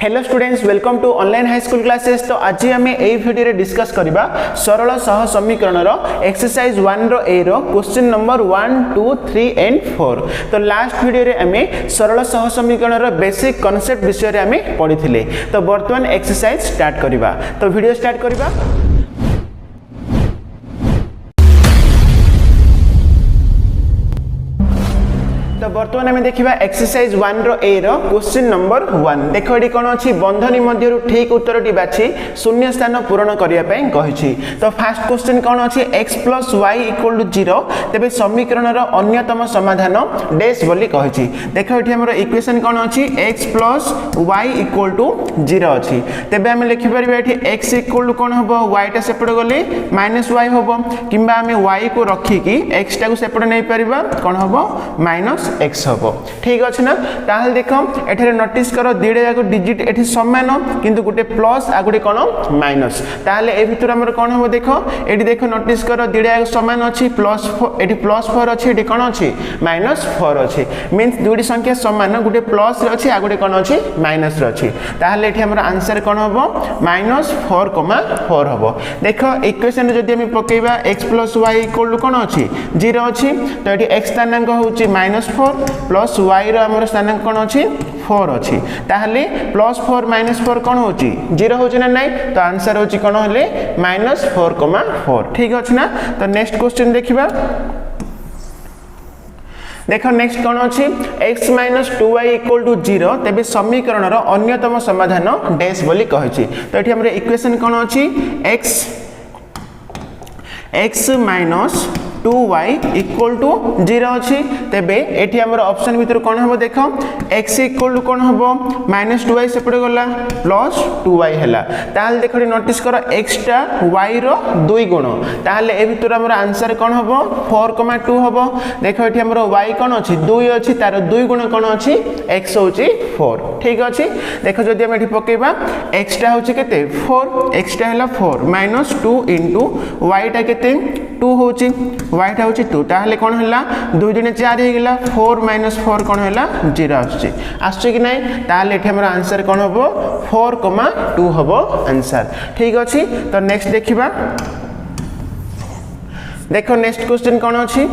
Hello students, welcome to online high school classes. तो आज आम यही भिडियो रे डिस्कस करबा सरल सह समीकरण रो एक्सरसाइज 1 रो ए रो क्वेश्चन नंबर 1 2 3 एंड 4। तो लास्ट भिडियो रे आम सरल सह समीकरण रो बेसिक कांसेप्ट विषय रे आम पढ़िथिले। तो वर्तमान एक्सरसाइज स्टार्ट करबा। तो वीडियो स्टार्ट करबा। तो बर्तमान आम देखा एक्सरसाइज 1 रो ए रो क्वेश्चन नंबर 1। देख ये कौन अच्छी बंधनी मध्य ठीक उत्तर टी बाछी शून्य स्थान पूरण करने कही। तो फास्ट क्वेश्चन कौन अच्छी x plus y equal to 0 तेज समीकरण अन्यतम समाधान डैश बोली कही। देख ये इक्वेशन कौन अच्छी x plus y equal to 0 अच्छी। तेज आम लिखिपर ये x इक्वल टू कौन हम y टा सेपटे गले माइनस y हम कि y को रखिकी x टा सेपटे नहीं पार कौन हम माइनस x हम। ठीक अच्छे ना। ताहले देख एठारे नोटिस कर दुईटा जाक डिजिट एठी समान किंतु गोटे प्लस आ गोटे कौन माइनस। ताहले ए भितर हमर कौन हम देख एठी देख नोटिस कर दुईटा जाक समान अच्छी प्लस एठी प्लस 4 अच्छी एठी कौन अच्छी माइनस 4 अच्छी। मीन्स दुईटी संख्या समान गोटे प्लस रे अच्छी आ गोटे कौन अच्छी माइनस रे अच्छी। ताहले एठी हमर आंसर कौन हम माइनस 4,4 हम। देख इक्वेशन रे जदि हम पकेबा x plus y equal to कौन अच्छी 0 अच्छी। तो एठी x स्थानांक होची माइनस 4 प्लस y रो हमर स्थानांक कौन अच्छी 4 अच्छी। ताहले प्लस 4 माइनस 4 कौन होची 0 होची ना नहीं। तो आंसर होची कौन हले माइनस 4,4। ठीक अच्छे ना। तो नेक्स्ट क्वेश्चन देखिबा। देख नेक्स्ट कौन अच्छी x minus 2y equal to 0 तेज समीकरण अन्यतम समाधान डैश बोली कही। तो ये हमर इक्वेशन कौन अच्छी x minus 2y equal to 0 अच्छी। तेबे एठी हमर ऑप्शन भीतर कौन हम देख x इक्वल टू कौन हम माइनस 2y सेपटे गला प्लस 2y हैला। ताहले देख नोटिस कर x टा y रो 2 गुण। ताहले ए भीतर हमर आंसर कौन हम 4,2 हम। देख एठी हमर y कौन अच्छी 2 अच्छी तार 2 गुण कौन अच्छी x होची 4। ठीक अच्छी। देख जदि हम एठी पकेबा x टा होची केते 4 x टा हैला 4 माइनस 2 इनटू y टा केते 2 होची y टा होची 2। ताहले कौन हैला 2 दुने 4 हे गेला 4 माइनस 4 कौन हैला 0 आछी कि नहीं। ताहले एठी हमर आंसर कौन हबो 4,2 हबो आंसर। ठीक अछि। तो नेक्स्ट देखिबा। देखो नेक्स्ट क्वेश्चन कौन अछि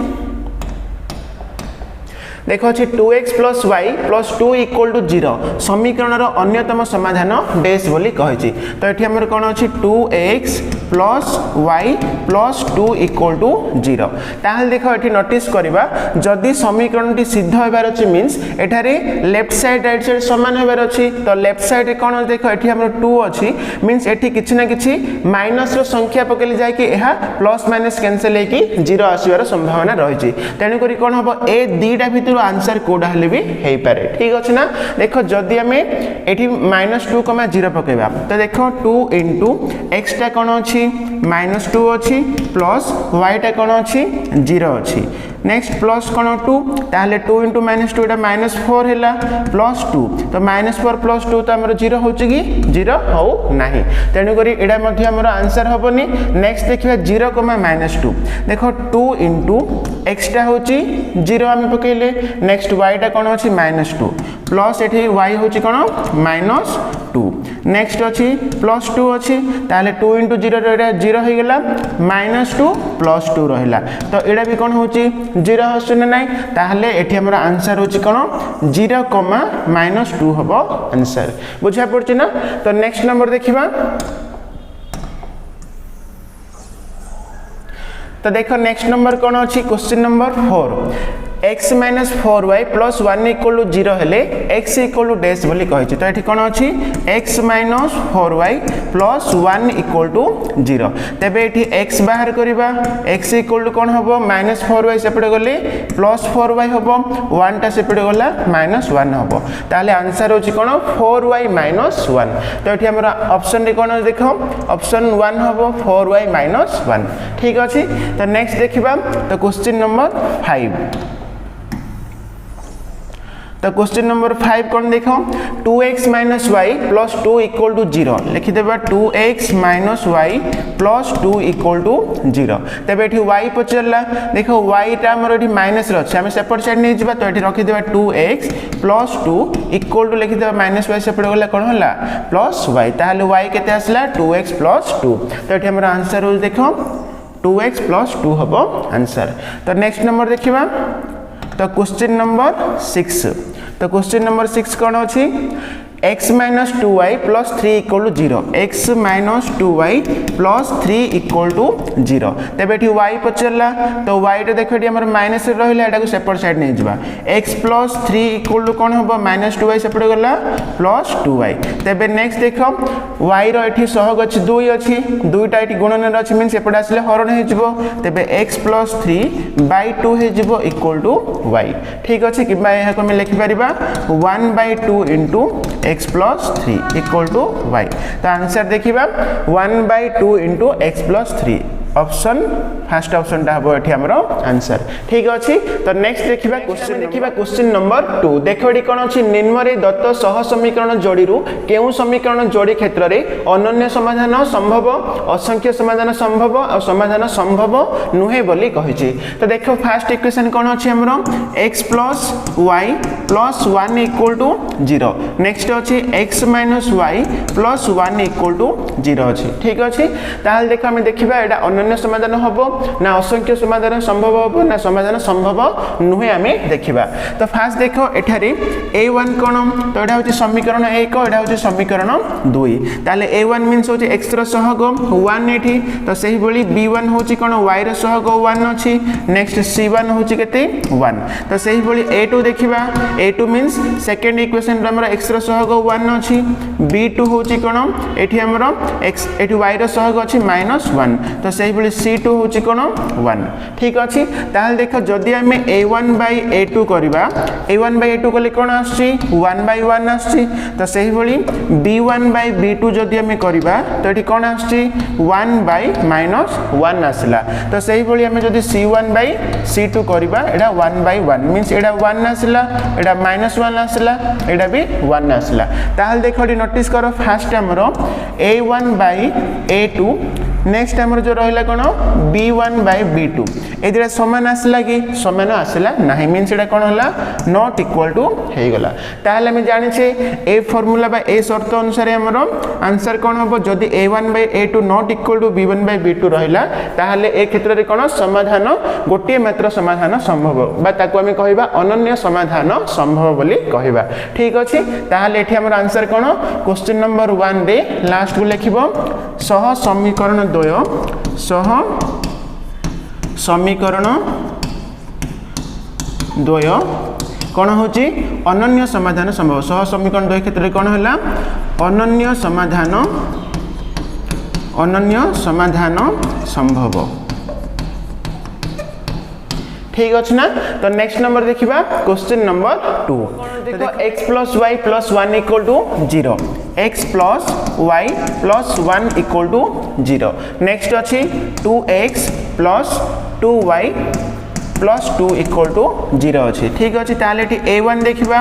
देख अच्छी 2x plus y plus 2 equal to 0 समीकरण अन्यतम समाधान डैश बोली कही। तो ये हमर कौन अच्छी 2x plus y plus 2 equal to 0। ताहले देख ये नोटिस करबा जदि समीकरण टी सिद्ध होबार अछि मींस एठारे लेफ्ट साइड राइट साइड समान होबार अछि। तो लेफ्ट साइड कौन देख ये हमर 2 अछि मींस एठी किछि ना किछि माइनस रो संख्या पकेले जाय कि एहा प्लस माइनस कैंसिल हेकि 0 आसीबार संभावना रहिछि। तेनु करी कौन हबो ए दीटा भितर आंसर कोडा हले भी हेई पारे। ठीक अछि ना। देखो जदि हमें एठी माइनस 2,0 पकेबा तो देखो 2 इनटू x टा कौन अछि माइनस 2 अछि प्लस y टा कौन अछि 0 अछि। नेक्स्ट प्लस कौन 2 ताहले 2 इनटू माइनस 2 टा माइनस 4 हैला प्लस 2 तो माइनस 4 प्लस 2 तो हमर 0 होछि कि 0 हो नाही। तेनु करी एडा मध्ये हमर आंसर होबनी। नेक्स्ट देखिबा 0, -2 देखो 2 इनटू x टा होछि 0 हम पकेले नेक्स्ट y टा कौन अछि -2 प्लस एठी y होछि कौन -2 नेक्स्ट अछि प्लस 2 अछि ताले 2 इनटू 0 रे एटा 0 हे गेला -2 प्लस 2 रहला। तो एडा भी कौन होछि 0 हसु ना नहीं। ताहले एठी हमर आंसर होछि कौन 0, -2 हबो आंसर। बुझा पड़छि ना। तो नेक्स्ट नंबर देखिबा। तो देखो नेक्स्ट नंबर कौन अच्छी question number 4 x minus 4y plus 1 equal to 0 हेले x इक्वल टू डैश बोली कही। तो ये कौन अच्छी x minus 4y plus 1 equal to 0 तेबे ये x बाहर करबा x इक्वल टू कौन हम माइनस 4y सेपटे गले प्लस 4y हम 1 टा सेपटे गला -1 हम। ताहले आंसर होची कौन 4y माइनस 1। तो ये हमर ऑप्शन रे कौन देखो ऑप्शन 1 हम 4y माइनस 1। ठीक अछि। तो नेक्स्ट देखिबा। तो क्वेश्चन नंबर 5। तो क्वेश्चन नंबर 5 कौन देख 2x minus y plus 2 equal to 0 लिखिदेबा 2x minus y plus 2 equal to 0 तेज ये y पचारा देख y टा आमर ये माइनस अच्छे आम सेपट साइड नहीं जावा तो ये रखिदेबा 2x प्लस 2 इक्वल टू लिखिदेबा माइनस वाई सेपट गला कौन है प्लस वाई ताहले y केते आसला 2x प्लस 2 तो ये आमर आंसर हो देख 2x प्लस 2 हम आंसर। तो नेक्स्ट नंबर देखा तो क्वेश्चन नंबर 6 तो क्वेश्चन नंबर 6 कौन अच्छी x minus 2y plus 3 equal to 0 x minus 2y plus 3 equal to 0 तेज ये y पचारा तो y टे देख ये माइनस रहा सेपट साइड नहीं जावा x प्लस 3 इक्वल टू कौन हम माइनस 2y सेपट गला प्लस 2y तेज नेक्स्ट देख y री सहग अच्छी 2 अच्छी 2टा ये गुणन अच्छी मीन सेपट आसले हरण हो तेज x प्लस 3 बाय 2 हो इक्वल टू y ठीक अच्छे कि लिखिपर 1/2 into x plus 3 equal to y तो आंसर देखिबा 1/2 into x plus 3 option first option टा हबो एठी हमरो आंसर ठीक अछि। तो नेक्स्ट देखिबा क्वेश्चन नंबर 2 देखो एठी कोन अछि निम्न रे दत्त सह समीकरण जोड़ी रु केउ समीकरण जोड़ी क्षेत्र रे अनन्य समाधान संभव असंख्य समाधान संभव और समाधान संभव नुहे बोली कहिछि। तो देखो फर्स्ट इक्वेशन कोन अछि हमरो x plus y plus 1 equal to 0 next अछि x minus y plus 1 equal to 0 अछि ठीक अछि। ताहाल देखो हम देखिबा एटा अनन्य समाधान हबो ना असंख्य समाधान संभव हबो ना समाधान संभव नुहे आमे देखिबा। तो फास्ट देखो एठारी a1 कोन तो एटा होची समीकरण 1 एटा होची समीकरण 2 ताले a1 मींस होची x रो सहग 1 एठी तो सही बळी b1 होची कोन y रो सहग 1 अछि नेक्स्ट c1 होची केते 1 तो सही बळी a2 देखिबा a2 मींस सेकंड इक्वेशन रो हमर x रो सहग 1 अछि b2 होची कोन एठी हमर x एठी y रो सहग अछि -1 तो सही बळी c2 होची कोन 1 ठीक अछि। ताहाल देखो जदी हमें a1/a2 करबा a1/a2 कले कोन आछि 1/1 आछि तो सही बळी b1/b2 जदी हमें करबा तो एठी कोन आछि 1/-1 आसला तो सही बळी हमें जदी c1/c2 करबा एडा 1/1 मींस एडा 1 आसला एडा -1 आसला एडा भी 1 आसला। ताहाल देखो एठी नोटिस करो फास्ट हमरो a1/a2 नेक्स्ट हमर जो रहला कोन b1/b2 ए दिरा समान आसला कि समान आसला नाही मींस एटा कोन हला नॉट इक्वल टू हे गला ताहले हम जानि छे ए फार्मूला बा ए शर्त अनुसार हमर आंसर कोन हबो जदी a1/a2 not equal to b1/b2 रहला ताहले ए क्षेत्र रे कोन समाधान गोटे मात्र समाधान संभव बा ताको हम कहिबा अनन्य समाधान संभव बोली कहिबा ठीक अछि। ताहले एठी हमर आंसर कोन क्वेश्चन नंबर 1 रे लास्ट को लिखिबो सह समीकरण द्वय सह समीकरण द्वय कौन होची अनन्य समाधान संभव सह समीकरण द्वय क्षेत्र में कौन है अनन्य समाधान संभव ठीक अच्छे ना। तो नेक्स्ट नंबर देखिबा क्वेश्चन नंबर 2 देखो x plus y plus 1 equal to 0 x plus y plus 1 equal to 0 next अच्छी 2x plus 2y plus 2 equal to 0 अच्छी ठीक अच्छे। ताले a1 देखिबा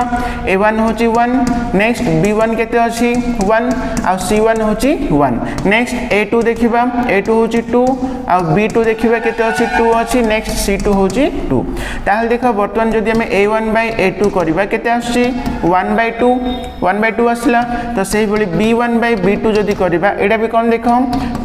a1 होची 1 नेक्स्ट b1 केते अच्छी 1 आ c1 होची 1 नेक्स्ट a2 देखिबा a2 होची 2 आ b2 देखिबा केते अच्छी 2 अच्छी नेक्स्ट c2 होची 2 ताले देखो वर्तमान जदी हम a1/a2 करबा केते आछी 1/2 आसला तो सही बळी b1/b2 जदी करबा एडा भी कोन देखो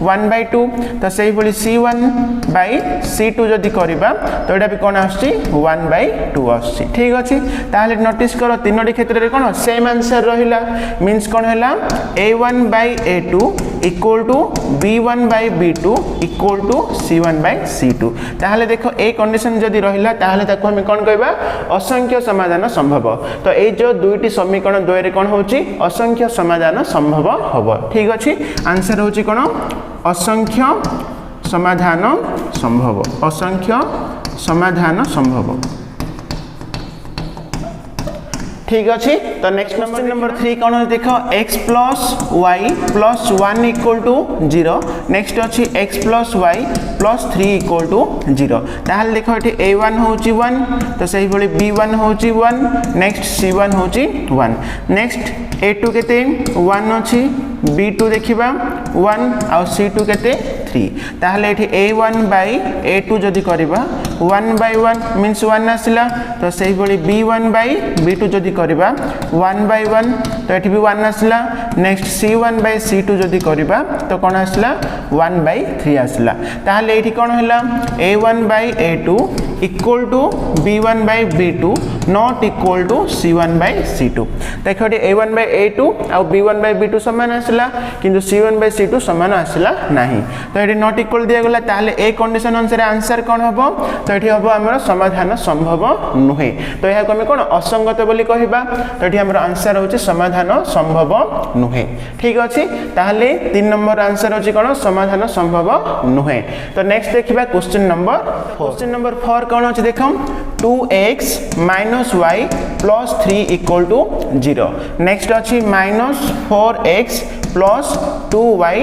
1/2 तो सही बळी c1/c2 जदी करबा तो एडा भी कोन आछी 1/2 आछी ठीक अछि। ताले नोटिस करो तीनोटी क्षेत्र रे कोन सेम आंसर रहिला मींस कोन हैला a1/a2 equal to b1/b2 equal to c1/c2 ताले देखो ए कंडीशन जदी रहिला ताले ताको हम कोन कहबा असंख्य समाधान संभव तो ए जो दुईटी समीकरण द्वय रे कोन होची असंख्य समाधान संभव हबो ठीक अछि। आंसर होची कोन असंख्य समाधान संभव असंख्य समाधान संभव ठीक अच्छे। तो नेक्स्ट नंबर 3 कौन है देख x plus y plus 1 equal to 0 next अच्छी x plus y plus 3 equal to 0 ताहले देख ये a1 होची 1 तो सही भली b1 होची 1 नेक्स्ट c1 होची 1 नेक्स्ट a2 केते 1 अच्छी b2 देखिबा 1 आ c2 केते 3 ताहले एठी a1 बाय a2 जदि करबा 1 बाय 1 मींस 1 आसिला तो सही भली b1 बाय b2 जदि करबा 1 बाय 1 तो एठी भी 1 आसिला नेक्स्ट c1 बाय c2 जदि करबा तो कोन आसिला 1 बाय 3 आसिला ताहले एठी कोन हला a1 by a2 equal to b1 by b2 not equal to c1 by c2 देखो a1 by a2 uh b1 by b2 समान आसिला किंतु c1 बाय c2 समान आसिला नाही तो एठी नॉट इक्वल दिया गला ताहले ए कंडीशन अनुसार आंसर कोन हबो तो एठी हबो हमर समाधान संभव नुहे तो यहा को हम कोन असंगत बोली कहिबा तो एठी हमर आंसर होची समाधान संभव नुहे ठीक अछि ताहले 3 नंबर आंसर होची कोन समाधान संभव नुहे तो नेक्स्ट देखिबा क्वेश्चन नंबर 4 कोन अछि देखम 2x minus y plus 3 equal to 0 next अच्छी minus 4x plus 2y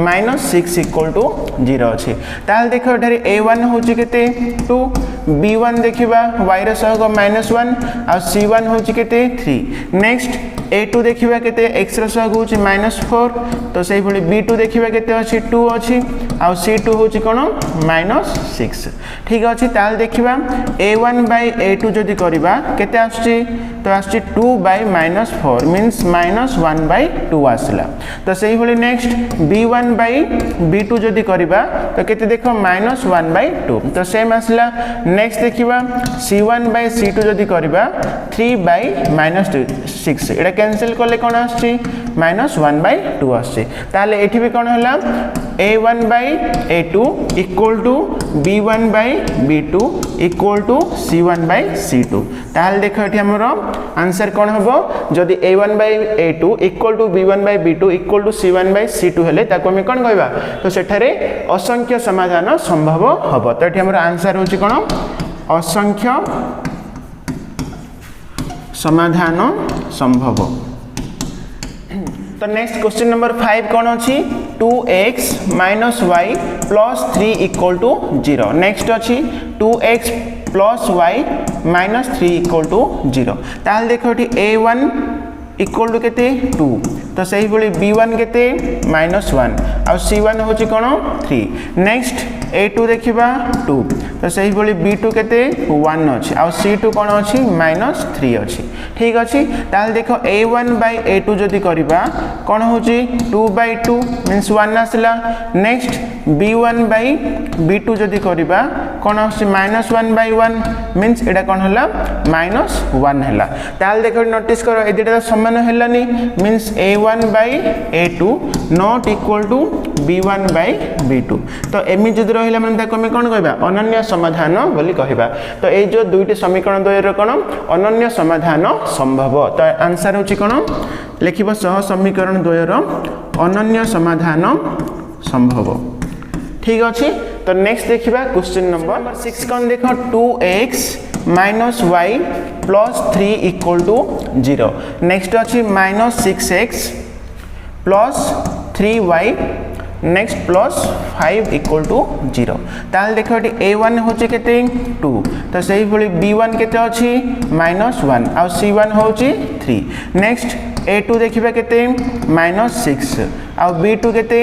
minus 6 equal to 0 अच्छी ताल देखो एठारे a1 होची केते 2 b1 देखिबा y रे सहग -1 आ c1 होची केते 3 नेक्स्ट a2 देखिबा केते x रे सहग होची -4 तो सही भली b2 देखिबा केते अछि 2 अछि आ c2 होची कोन -6 ठीक अछि ताल देखिबा a1 by a2 जदि करबा केते आछि तो आछि 2 by -4 मींस -1 by 2 आसला तो सही भली नेक्स्ट b1 by b2 जदि करबा तो केते देखो -1 by 2 तो सेम आसला नेक्स्ट देखिबा c1 by c2 जदि करबा 3 by -6 एटा कैंसिल करले कोन आछि -1 by 2 आछि ताले एठी भी कोन हला a1 by a2 equal to b1 by b2 equal to c1 by c2 ताल देखो एठी हमर आंसर कोन हबो जदि a1 by a2 equal to b1 by b2 equal to c1 by c2 हेले ताको हम कोन कहबा तो सेठारे असंख्य समाधान संभव हबो तो एठी हमर आंसर होची कोन असंख्य समाधान संभव तो नेक्स्ट क्वेश्चन नंबर 5 कौन अच्छी 2x minus y plus 3 equal to 0 next अच्छी 2x plus y minus 3 equal to 0 ताल देखो एठी a1 equal to केते 2 तो सही बोली b1 केते -1 आ c1 होची कोन 3 नेक्स्ट a2 देखिबा 2 तो सही बोली b2 केते 1 अछि आ c2 कोन अछि -3 अछि ठीक अछि ताल देखो a1 by a2 जदि करबा कोन होची 2 by 2 मींस 1 आसला नेक्स्ट b1 by b2 जदि करबा कोन अछि -1 by 1 मींस एटा कोन हला -1 हला ताल देखो नोटिस करो ए दिटा समान हलानी means a1 by a2 not equal to b1 by b2 तो एमि जदि रहिला माने ताको हम कोन कहबा अनन्य समाधान बोली कहबा तो ए जो दुईटी समीकरण द्वयर कोन अनन्य समाधान संभव तो आंसर होची कोन लिखिबो सह समीकरण द्वयर अनन्य समाधान संभव ठीक अछि तो नेक्स्ट देखिबा क्वेश्चन नंबर 6 कोन देखो 2x minus y plus 3 equal to 0 next अछि -6x plus 3y next plus 5 equal to 0 ताल देखो a1 होची केते 2 तो सही भली b1 केते अछि -1 आ c1 होची 3 नेक्स्ट a2 देखिबा केते -6 आ b2 केते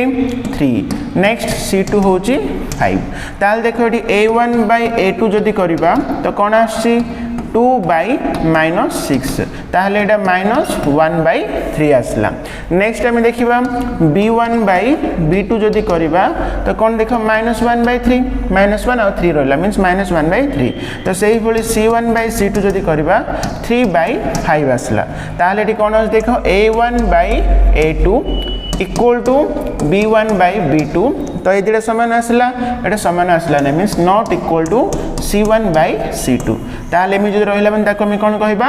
3 नेक्स्ट c2 होची 5 ताल देखो a1 by a2 जदि करबा तो कोन आछि 2 by -6 ताहले एटा -1 by 3 आसला नेक्स्ट हम देखिबा b1 by b2 जदि करबा तो कोन देखो -1 by 3 -1 और 3 रहला मींस -1 by 3 तो सही भली c1 by c2 जदि करबा 3 by 5 आसला ताहले एटी कोन देखो a1 by a2 equal to b1 by b2 तो ये सामान आसला एटा सामान आसला ना means not equal to C1 by C2 ताले एमि जो रहिला मन ताको हम कोन कहबा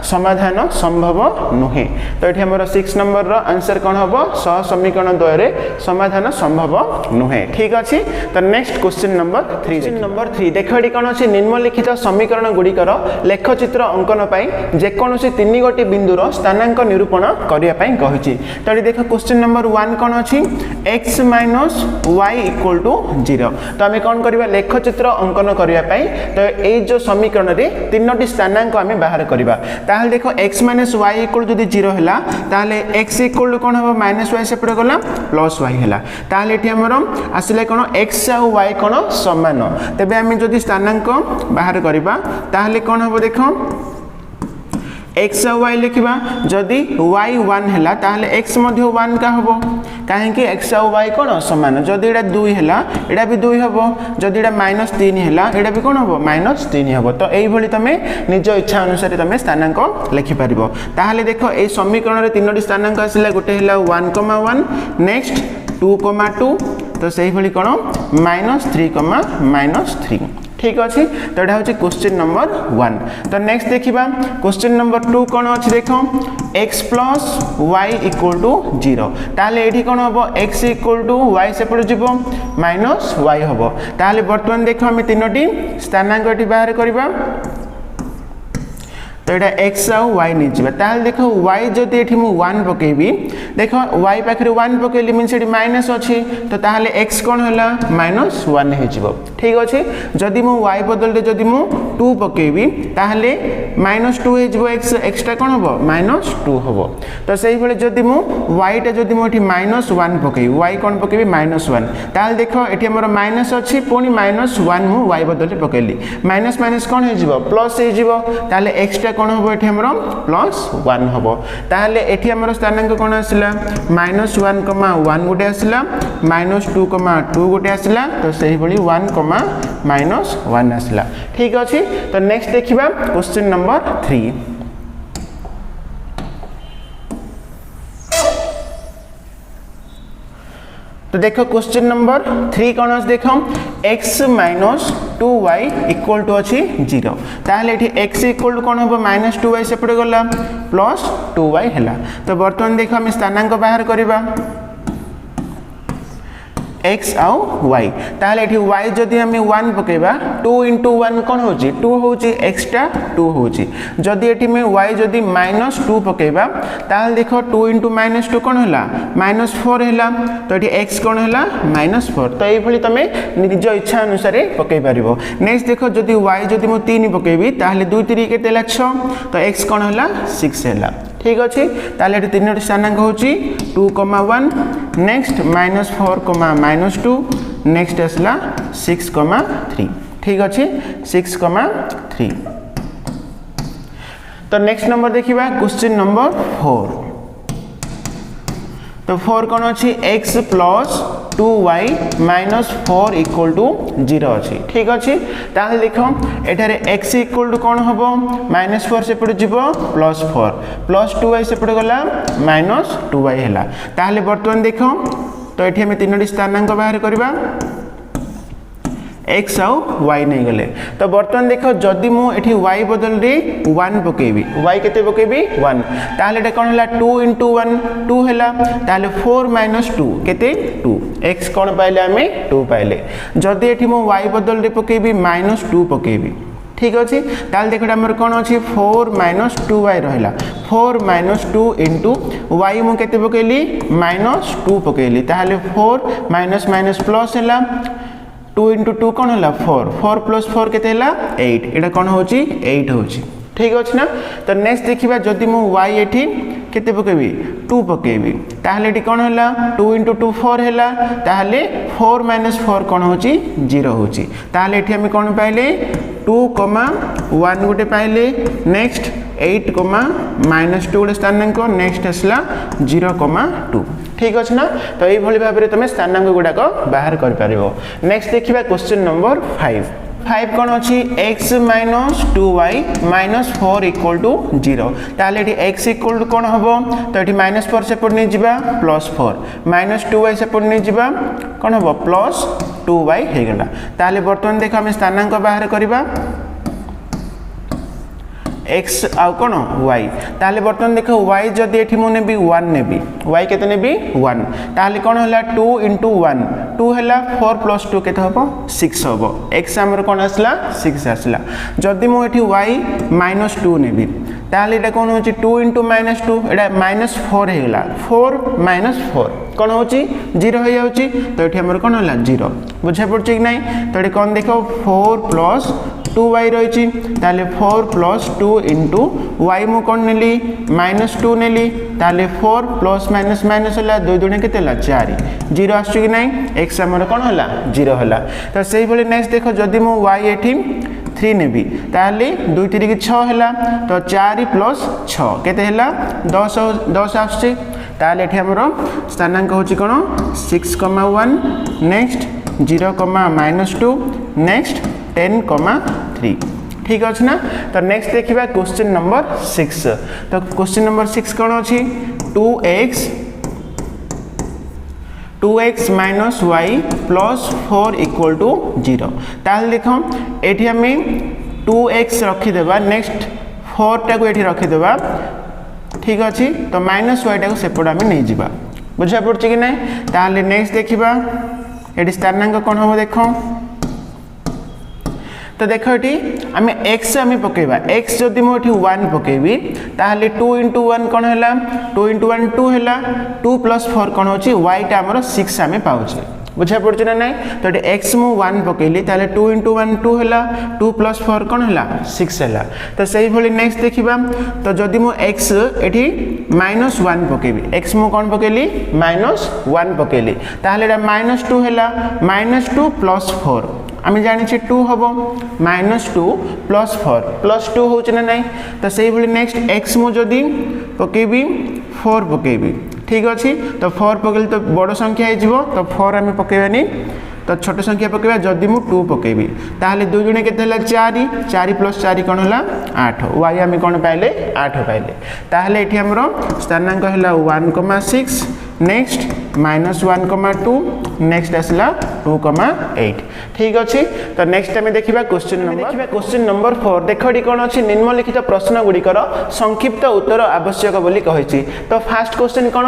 समाधान संभव नुहे तो एठी हमर 6 नंबर रो आंसर कोन हबो सह समीकरण द्वय रे समाधान संभव नुहे ठीक अछि तो नेक्स्ट क्वेश्चन नंबर 3 देखो एठी कोन अछि निम्नलिखित समीकरण गुडिकर लेखचित्र अंकन पई जे कोनोसी तीन गोटी बिंदुर स्थानांक निरूपण करिया पई कहिछि तो एठी देखो क्वेश्चन नंबर 1 कोन अछि x - y = 0 तो हमें कोन करबा लेखचित्र अंकन करिया पई तो ए जो समीकरण रे तीनोटी स्थानांक हमें बाहर करबा ताहले देखो x - y = जदी 0 हैला ताहले x = कोन हबो -y सेपड गला +y हैला ताहले एठी हमर आसिले कोन x आ y कोन समान तबे हमें जदी स्थानांक बाहर करबा ताहले कोन हबो देखो x और y लिखिबा जदी y 1 हैला ताहले x मध्ये 1 का हबो काहे कि x और y कोन समान जदी एडा 2 हैला एडा भी 2 हबो जदी एडा -3 हैला एडा भी कोन हबो -3 हबो तो एई भली तमे निज इच्छा अनुसार तमे स्थानांक लिखि परिबो ताहले देखो ए समीकरण रे तीनोटी स्थानांक आसिला गोटे हैला 1,1 नेक्स्ट 2,2 तो सही भली कोन -3, -3 ठीक अछि तो एटा होची क्वेश्चन नंबर 1 तो नेक्स्ट देखिबा क्वेश्चन नंबर 2 कोन अछि देखो x + y = 0 ताले एठी कोन हबो x = y सेपड जिवो -y हबो ताले वर्तमान देखो हम तीनोटी स्थानांक एठी बाहर करबा तो एटा x और y नि जिबा ताल देखो y जदी एठी मु 1 पकेबी देखो y पाखरे 1 पकेली मींस एठी माइनस अछि तो ताले x कोन हला -1 हे जिवो ठीक अछि जदी मु y बदल रे जदी मु 2 पकेबी ताले -2 हे जिवो x टा कोन हबो -2 हबो तो सही बेले जदी मु y टा जदी मु एठी -1 पकेबी y कोन पकेबी -1 ताल देखो एठी हमर माइनस अछि पुनी -1 मु y बदल रे पकेली माइनस माइनस कोन हे जिवो प्लस हे जिवो ताले x टा कोन हबो एठी हमरो +1 हबो ताले एठी हमरो स्थानांक कोन आसिला -1,1 गुटे आसिला -2,2 गुटे आसिला तो सही भली 1,-1 आसिला ठीक अछि तो नेक्स्ट देखिबा क्वेश्चन नंबर 3 तो देखो क्वेश्चन नंबर 3 कोन अछि देखो x - 2y = अछि 0 ताले एठी x = कोन हबो -2y सेपड गला +2y हैला तो वर्तमान देखो हम स्थानांक बाहर करबा x और y ताले एठी y जदी हम 1 पकेबा 2 * 1 कोन होची 2 होची x टा 2 होची जदी एठी में y जदी -2 पकेबा ताले देखो 2 * -2 कोन होला -4 हैला तो एठी x कोन होला -4 तो एई भली तमे निज इच्छा अनुसार पकेइ परिबो नेक्स्ट देखो जदी y जदी मु 3 पकेबी ताले 2 3 केते ला 6 तो x कोन होला 6 हैला ठीक अछि ताले एठी तीनोटी स्थानांक होची 2,1 नेक्स्ट -4, -2 नेक्स्ट असला 6,3 ठीक अछि 6,3 तो नेक्स्ट नंबर देखिबा क्वेश्चन नंबर 4 तो 4 कोन अछि x + 2y - 4 = 0 अछि ठीक अछि ताले देखो एठारे x = कोन हबो -4 सेपड जिवो +4 +2y सेपड गला -2y हैला ताले वर्तमान देखो तो एठी हम तीनोटी स्थानांक बाहर करबा x और y नहीं गले तो वर्तमान देखो जदी मु एठी y बदल रे 1 पकेबी y केते पकेबी 1 ताले एटा कोन हला 2 * 1 2 हैला ताले 4 - 2 केते 2 x कोन पाइले हमें 2 पाइले जदी एठी मु y बदल रे पकेबी -2 पकेबी ठीक अछि ताले देखो हमर कोन अछि 4 - 2y रहला 4 - 2 * y मु केते पकेली -2 पकेली ताले 4 - प्लस हैला 2 * 2 कोन होला 4 4 + 4 केते हैला 8 एटा कोन होची 8 होची ठीक अछि ना तो नेक्स्ट देखिबा जदी मु y एठी केते पकेबी 2 पकेबी ताहले एठी कोन होला 2 * 2 4 हैला ताहले 4 - 4 कोन होची 0 होची ताहले एठी हम कोन पाइले 2,1 गुटे पाइले नेक्स्ट 8, -2 गुटे स्थानांक नेक्स्ट असला 0,2 ठीक अछि ना तो एई भली भाबरे तमे स्थानांक गुडाक बाहर कर परिबो नेक्स्ट देखिबा क्वेश्चन नंबर 5 5 कौन अच्छी x minus 2y minus 4 equal to 0 ताले ये x इक्वल टू कौन हम तो ये माइनस 4 सेपट नहीं जावा प्लस 4 माइनस 2y सेपट नहीं जावा कौन हम प्लस 2y हो गला ताले बर्तमान देख आम स्थानांक बाहर करवा x आउ कौन y ताले बर्तमान देख y जदि एठी मु नेबी 1 नेबी y केते नेबी 1 ताले कौन होला 2 into 1 2 हैला 4 plus 2 केते हबो 6 हबो x हमर कोन आसला 6 आसला जदि मु एठी y - 2 नेबी ताले एटा कोन होची 2 into -2 एटा -4 हे गेला 4 - 4 कोन होची 0 हो जाउची तो एठी हमर कोन होला 0 बुझा पड़ची कि नै तो एठी कोन देखो 4 plus 2y रही ताले 4 plus 2 into y मु कोन नेली -2 नेली ताले 4 plus माइनस माइनस होला 2 दुणे केते होला 4 0 आछी कि नै x हमर कोन होला 0 होला तो सेही भली नेक्स्ट देखो जदि मु y एठी 3 नेबी ताले 2 3 की 6 हैला तो 4 plus 6 केते हैला 10 10 आछी ताले एठी हमर स्थानांक होची कोन 6,1 नेक्स्ट 0,-2 नेक्स्ट 10,3 ठीक अच्छे ना तो नेक्स्ट देखिबा क्वेश्चन नंबर 6 तो क्वेश्चन नंबर 6 कौन अच्छी 2x minus y plus 4 equal to 0 ताल देख ये आम 2x रखीदेवा नेक्स्ट 4 टाक ये रखीदेवा ठीक अच्छे तो माइनस y टाक सेपट आम नहीं जावा बुझा पड़ी कि ना ताल नेक्स्ट देखा ये स्थानांक कौन हम देख तो देख ये आम x आम पकेबा x जदि मुझे 1 पकेबी ताहले 2 into 1 कौन है 2 into 1 2 है 2 plus 4 कौन होची y टा हमर 6 आम पाउछे बुझा पड़छ ना नहीं तो ये x मु 1 पकेली ताहले 2 into 1 2 है 2 plus 4 कौन है 6 है तो सही भली नेक्स्ट देखिबा तो जदि मु x एठी -1 पकेबी x मु कौन पकेली -1 पकेली ताहले एटा -2 है -2 plus 4 आम जानी 2 हम -2 plus 4 plus 2 हो ना नहीं तो सही भली नेक्स्ट x मु जदि पकेबी 4 पकेबी ठीक अच्छे तो 4 पकेली तो बड़ संख्या हो तो 4 आम पकेबानी तो छोट संख्या पकेबा जदि मु 2 पकेबी ताहले 2 गुणे केते हला 4 4 plus 4 कोन हला 8 y आम कोन पाइले 8 पाइले ताहले एठी हमरो स्थानांक हला 1,6 नेक्स्ट -1,2 नेक्स्ट आसला 2,8 ठीक अच्छे तो नेक्स्ट आम देखा क्वेश्चन नंबर 4 देख ये कौन अच्छी निम्नलिखित प्रश्न गुड़िकर संक्षिप्त उत्तर आवश्यक बोली कही तो फास्ट क्वेश्चन कौन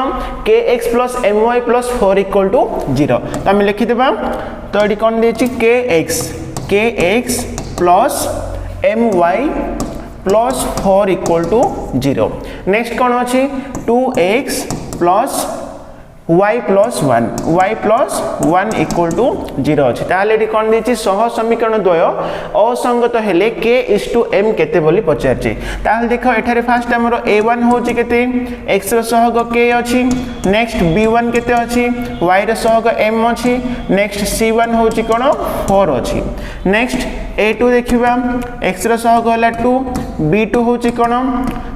kx plus my plus 4 equal to 0 तो आम लिखिदेबा तो ये कौन दे kx plus my plus 4 equal to 0 next कौन अच्छी 2x plus y plus 1 equal to 0 अच्छे ताहले ये कौन देछि सह समीकरण द्वय असंगत हेले k m केते बोली पचारछि ताहले देखो एठारे फास्ट हमर a1 होछि केते x रो सहग k अछि नेक्स्ट b1 केते अछि y रो सहग m अछि नेक्स्ट c1 होछि कोन 4 अछि नेक्स्ट a2 देखिबा x रो सहग होला 2 b2 होछि कोन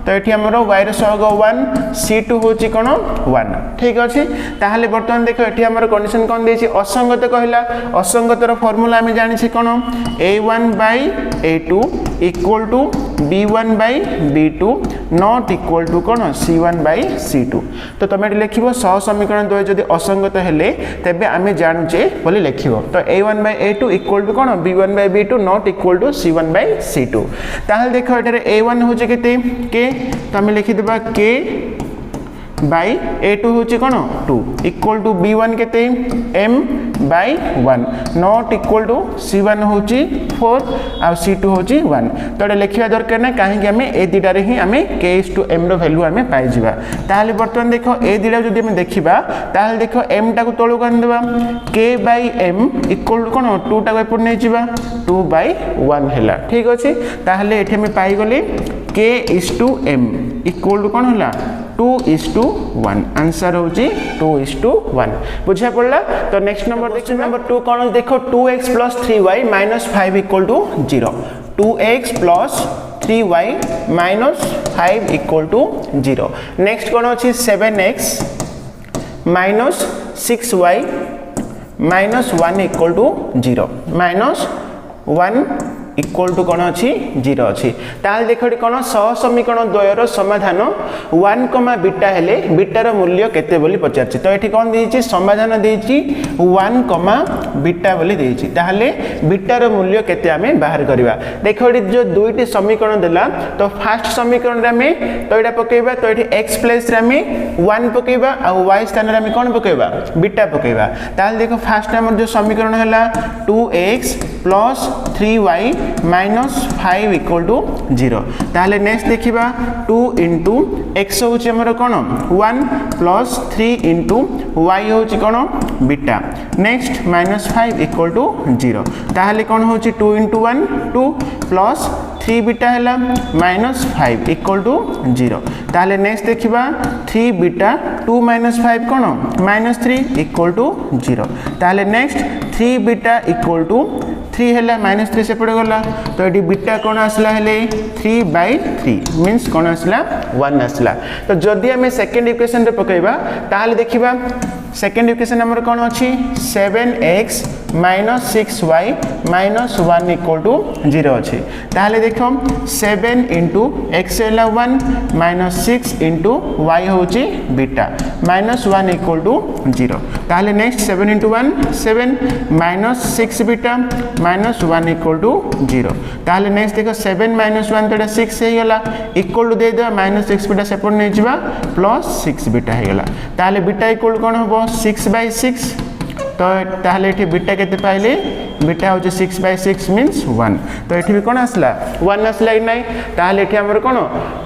तो एठी हमर y रो सहग 1 c2 होछि कोन 1 ठीक अछि ताहले बर्तमान देखो एठी हमर कंडीशन कोन देछि असंगत कहला असंगतर फार्मूला हम जानि छी कोन a1 by a2 equal to b1 by b2 not equal to कोन c1 by c2 तो तमे लिखिबो सह समीकरण द्वय जदि असंगत हेले तबे आमे जानुचे बोली लिखिबो तो a1 by a2 equal to कोन b1 by b2 not equal to c1 by c2 ताहले देखो एठारे a1 होचे केते k तो आमे लिखि देबा k by a2 होची कोन 2 इक्वल टू b1 केते m by 1 not equal to c1 होची 4 आ c2 होची 1 तो एटा लिखिया दरकार ना काहे कि हमें ए दिटा रे ही हमें k m रो वैल्यू हमें पाई जिबा ताहले वर्तमान देखो ए दिटा जदि हमें देखिबा ताहले देखो m टा को तळु कान देबा k by m equal to कोन 2 टा को एपुर नै जिबा 2 by 1 हैला ठीक अछि ताहले एठी हमें पाई गली k m इक्वल टू कोन होला 2:1 आंसर होची 2:1 बुझा पड़ला तो नेक्स्ट नंबर क्वेश्चन नंबर 2 कोन देखो 2x plus 3y minus 5 equal to 0 2x plus 3y minus 5 equal to 0 next कोन अछि 7x minus 6y minus 1 equal to 0 minus 1 equal to कौन अच्छी 0 अच्छी ताल देख कौन सह समीकरण द्वयर समाधान 1 कमा बीटा हेले बीटार मूल्य केते बोली पचार तो ये कौन देछि समाधान देछि 1 कमा बीटा बोली देछि ताहले बीटार मूल्य केते आमे बाहर करबा देख जो दुईटी समीकरण देला तो फर्स्ट समीकरण रे हमें तो एटा पकेबा तो ये x प्लस रे हमें 1 पकेबा आ y स्थान रे हमें कौन पकेबा बीटा पकेबा ताल देखो फर्स्ट हमर जो समीकरण हैला 2x plus 3y minus 5 equal to 0 ताहले नेक्स्ट देखिबा 2 इंटू x होची हमर कोन 1 प्लस 3 इंटू y होची कोन beta next minus 5 equal to 0 ताहले कोन होची 2 इंटू 1 2 प्लस 3 बीटा हैला माइनस 5 इक्वल टू 0 ताहले नेक्स्ट देखिबा 3 बीटा 2 माइनस 5 कोन माइनस 3 इक्वल टू 0 ताहले नेक्स्ट 3 बीटा इक्वल टू 3 हैला माइनस 3 से पड़े गला तो ये बीटा कौन आसला हेले 3/3 मीन्स कौन आसला 1 आसला तो जदि हमें सेकंड इक्वेशन रे पकेबा ताहले देखिबा सेकंड इक्वेशन हमर कौन अछि 7x minus 6y minus 1 equal to 0 अछि ताहले देखो 7 इंटू x हैला 1 माइनस 6 इंटू y होची बीटा माइनस 1 इक्वल टू 0 ताहले next 7 into 1 7 minus 6 beta minus 1 equal to 0 ताहले नेक्स्ट देखो 7 माइनस 1 तो 6 हे गला इक्वल टू दे दे माइनस 6 बीटा सेपट नै जिबा प्लस 6 बीटा हे गला ताहले बीटा इक्वल कोन हो 6/6 तो ताहले एठी बीटा केते पाइले बीटा होचे 6/6 मीन्स 1 तो एठी भी कोन आसला 1 आसला नै ताहले एठी हमर कोन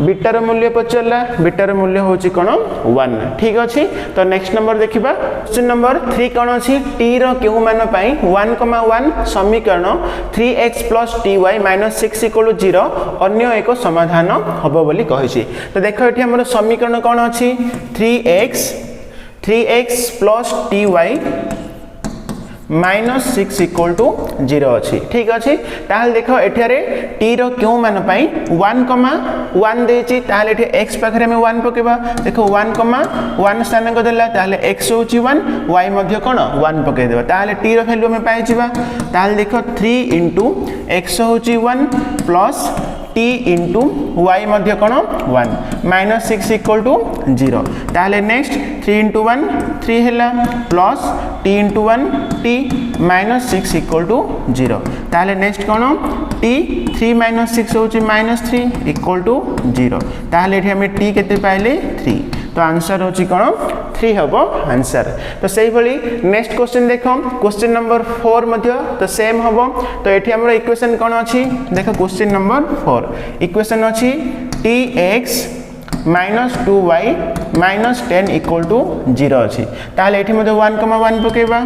बीटार मूल्य पचला बीटार मूल्य होची कोन 1 ठीक अछि तो नेक्स्ट नंबर देखिबा क्वेश्चन नंबर 3 कोन अछि t रो केउ मान पई 1,1 समीकरण 3x + ty - 6 = 0 अन्य एक समाधान हबो बोली कहिछि तो देखो एठी हमर समीकरण कोन अछि 3x + ty -6 इक्वल टू 0 अच्छी ठीक अच्छे ताहले देखो एठारे t रो क्यों मान पाई 1,1 देछि ताहले एठी x पाखरे में 1 पकेबा देखो 1,1 स्थान को देला ताहले x होची 1 y मध्ये कोन 1 पके देबा ताहले t रो वैल्यू में पाई जिबा ताहले देखो 3 * x होची 1 प्लस t इंटू y मध्य कोन 1 -6 इक्वल टू 0 ताहले नेक्स्ट 3 * 1 3 हैला plus t into 1 t -6 equal to 0 ताहले नेक्स्ट कोन t 3 - 6 होची -3 इक्वल टू 0 ताहले एठी हमें t केते पाइले 3 तो आंसर होची कोन 3 हबो आंसर तो सेही भली नेक्स्ट क्वेश्चन देखो क्वेश्चन नंबर 4 मध्य तो सेम हबो तो एठी हमर इक्वेशन कोन अछि देखो क्वेश्चन नंबर 4 इक्वेशन अछि tx - 2y - 10 इक्वल टू 0 अछि ताले एठी मध्ये 1,1 पकेबा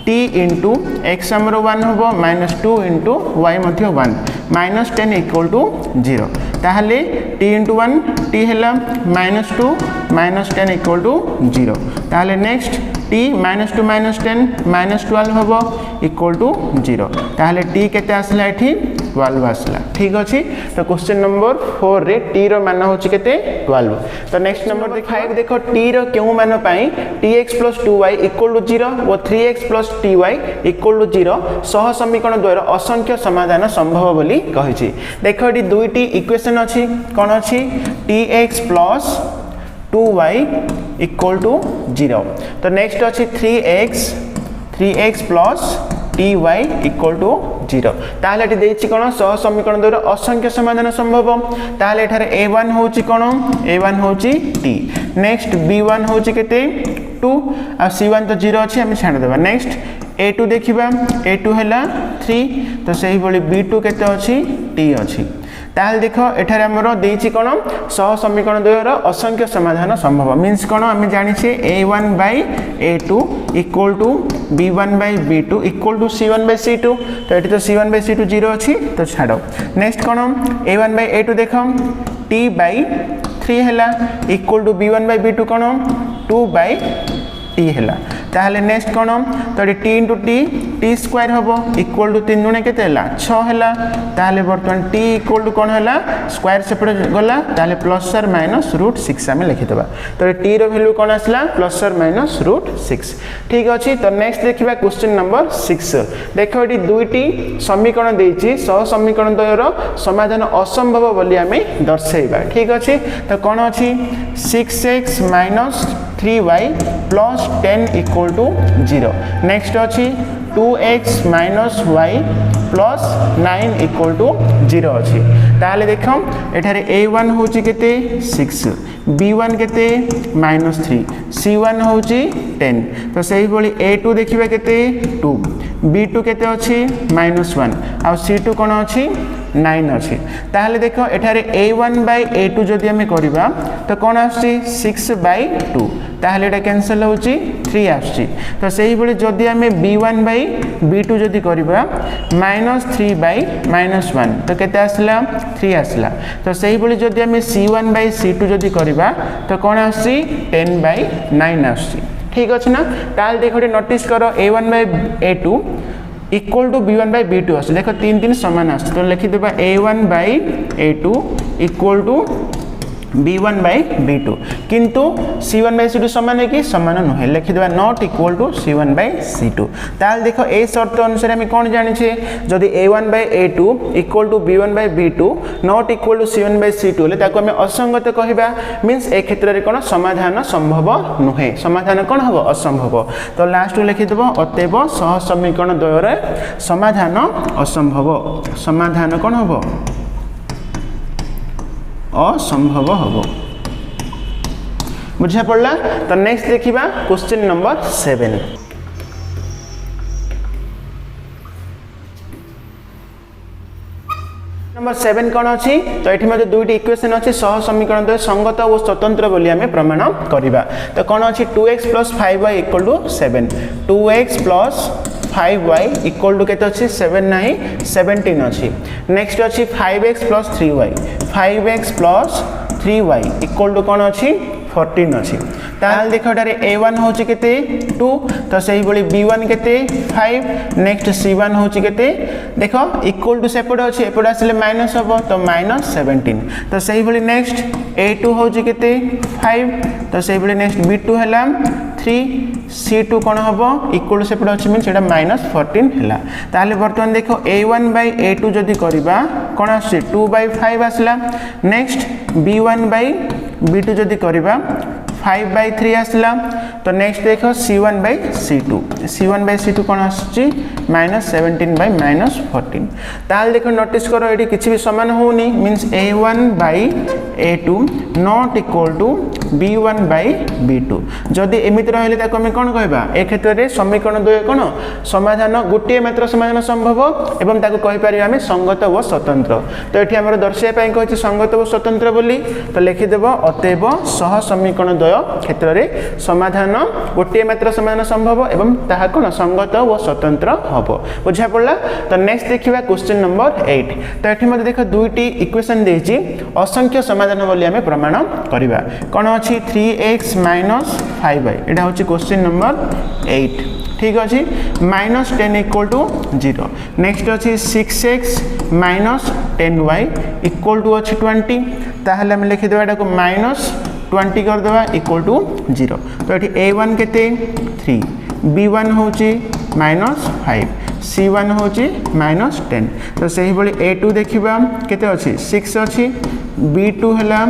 t इंटू x हमर 1 हबो -2 इंटू y मध्ये 1 -10 इक्वल टू 0 ताहले t इंटू 1 t हैला -2 -10 इक्वल टू 0 ताहले नेक्स्ट t -2 -10 -12 हबो इक्वल टू 0 ताहले t केते आसला एठी 12 आसला ठीक अछि तो क्वेश्चन नंबर 4 रे t रो मान होची केते 12 तो नेक्स्ट नंबर 5 देखो t रो केउ मान पई tx + 2y = 0 और 3x + ty = 0 सह समीकरण द्वारा असंख्य समाधान संभव बोली कहिछि देखो एठी दुईटी इक्वेशन अछि कोन अछि tx + 2y = 0 तो नेक्स्ट अछि 3x + ty = 0 ताहले एठी देछि कोन सह समीकरण द्वारा असंख्य समाधान संभव ताहले एठारे a1 होछि कोन a1 होछि t नेक्स्ट b1 होछि केते 2 आ c1 तो 0 अछि हम छाड़ देबा नेक्स्ट a2 देखिबा a2 हैला 3 तो सही बोली b2 केते अछि t अछि ताहले देखो एठारे हमरो देछि कोन सह समीकरण द्वयर असंख्य समाधान संभव मींस कोन हम जानि छे a1/a2 = b1/b2 = c1/c2 तो एठी तो c1/c2 0 अछि तो छाडो नेक्स्ट कोन a1/a2 देखो t/3 हैला = b1/b2 कोन 2/t हैला ताहले नेक्स्ट कोन तो T into T T square हम इक्वल टू 3 गुणे केते हला 6 हला ताहले बर्तमान टी इक्वल टू कोन हला स्क्वायर सेपटे गला ताहले प्लस और माइनस √6 आमे लिखि देबा तो टी रो वैल्यू कोन आसला प्लस और माइनस √6 ठीक अछि तो नेक्स्ट देखिबा क्वेश्चन नंबर 6 देखो एटी दुईटी समीकरण देछि सह समीकरण द्वयर समाधान असंभव बोली आमे दर्शाइबा ठीक अछि तो कोन अछि 6x - 3y + 10 = 0 नेक्स्ट अछि 2x - y + 9 = 0 अछि ताले देखम एठारे a1 होची केते 6 b1 केते -3 c1 होची 10 तो सही बोली a2 देखिबा केते 2 b2 केते अछि -1 आ c2 कोन अछि 9 अछि ताले देखो एठारे a1/a2 जदि हमें करिबा तो कोन आछि 6/2 ताले एटा कैंसिल होची 3 आछि तो सही बोली जदि हमें b1/b2 जदि करिबा -3/-1 तो केते आसला 3 आसला तो सही बोली जदि हमें c1/c2 जदि करिबा तो कोन आछि 10/9 आछि ठीक अछि ना ताले देखो नोटिस करो a1/a2 इक्वल टू b1/b2 आस देखो 3 3 समान आस तो लिखि देबा a1/a2 इक्वल टू b1/b2 किंतु c1/c2 समान है कि समान नुहे लिखि देबा नॉट इक्वल टू c1/c2 ताल देखो ए शर्त अनुसार हम कोन जानि छे जदि a1/a2 equal to b1/b2 not equal to c1/c2 ले ताको हम असंगत कहिबा मींस ए क्षेत्र रे कोन समाधान संभव नुहे समाधान कोन हबो असंभव तो लास्ट लिखि देबो अतएव सह समीकरण द्वयर समाधान असंभव समाधान कोन हबो असंभव हबो बुझा पड़ला तो नेक्स्ट देखिबा क्वेश्चन नंबर 7 नंबर 7 कोन अछि तो एठी मध्ये दुईटी इक्वेशन अछि सह समीकरण द्वय संगत और स्वतंत्र बोली हमें प्रमाण करिबा तो कोन अछि 2x + 5y = 7 2x + 5y equal to केते अछि 7 नाही 17 अछि नेक्स्ट अछि 5x + 3y 5x + 3y equal to कोन अछि 14 अछि ताल देखो डारे a1 होची केते 2 तो सही बोली b1 केते 5 नेक्स्ट c1 होची केते देखो इक्वल टू सेपड अछि एपड आसले माइनस हबो तो -17 तो सही बोली नेक्स्ट a2 होची केते 5 तो सही बोली नेक्स्ट b2 हला 3 c2 कोन हबो इक्वल टू सेपड अछि मीन सेटा -14 हला ताले वर्तमान देखो a1/a2 जदी करिबा कोन आसी 2/5 आसला नेक्स्ट b1/b2 जदी करिबा 5/3 आसला तो नेक्स्ट देखो c1/c2 कोन आछि -17/-14 ताल देखो नोटिस करो एटी किछि भी समान होनी means a1/a2 not equal to b1/b2 जदी एमिति रहले ताको हम कोन कहबा ए क्षेत्र रे समीकरण द्वय कोन समाधान गोटे मात्र समाधान संभव एवं ताको कहि पारि हम संगत व स्वतंत्र तो एठी हमर दर्शाय पय कहछि संगत व स्वतंत्र बोली तो लिखि देबो अतएव सह समीकरण द्वय क्षेत्र रे समाधान गोटे मात्र समाधान संभव एवं ताहा कोन संगत व स्वतंत्र हबो बुझा पड़ला तो नेक्स्ट देखिबा क्वेश्चन नंबर 8 तो एठी मध्ये देखो दुईटी इक्वेशन देछि असंख्य समाधान बोली हमें प्रमाण करिबा कोन अछि 3x - 5y एटा होछि क्वेश्चन नंबर 8 ठीक अछि -10 = 0 नेक्स्ट अछि 6x - 10y = अछि 20 ताहले हम लिखि देबा एटा को -20 कर देबा इक्वल टू 0 तो एठी a1 केते 3 b1 होची -5 c1 होची -10 तो सही बोली a2 देखिबा केते अछि 6 अछि b2 हला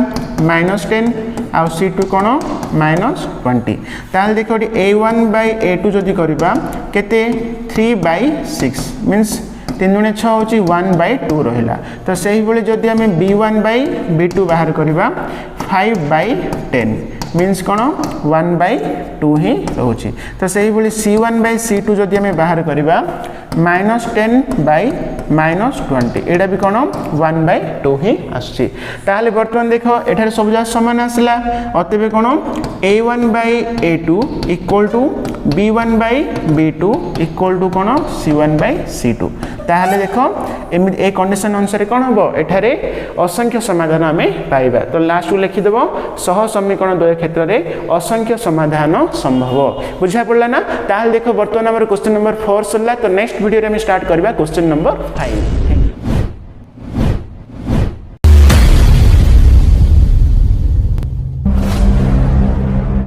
-10 आ c2 कोन -20 ताल देखो a1/a2 जदी करिबा केते 3/6 मींस 3 गुणे 6 होची 1/2 रहिला तो सही बोली जदी हमें b1/b2 बाहर करिबा 5/10 मींस कोन 1/2 ही रहउची तो सही बोली c1/c2 जदी हमें बाहर करिबा -10/-20 एटा भी कोन 1/2 ही आछि ताले वर्तमान देखो एठार सब जा समान आसला अतबे कोन a1/a2 = b1/b2 = कोन c1/c2 ताले देखो ए कंडीशन अनुसार कोन हबो एठारे असंख्य समाधान हमें पाइबा तो लास्ट लिखि देबो सह समीकरण द्वय क्षेत्र में असंख्य समाधान संभव बुझा पड़ा ना। ताल देख बर्तमान आम क्वेश्चन नंबर 4 सरला। तो नेक्स्ट वीडियो में स्टार्ट करवा क्वेश्चन नंबर 5।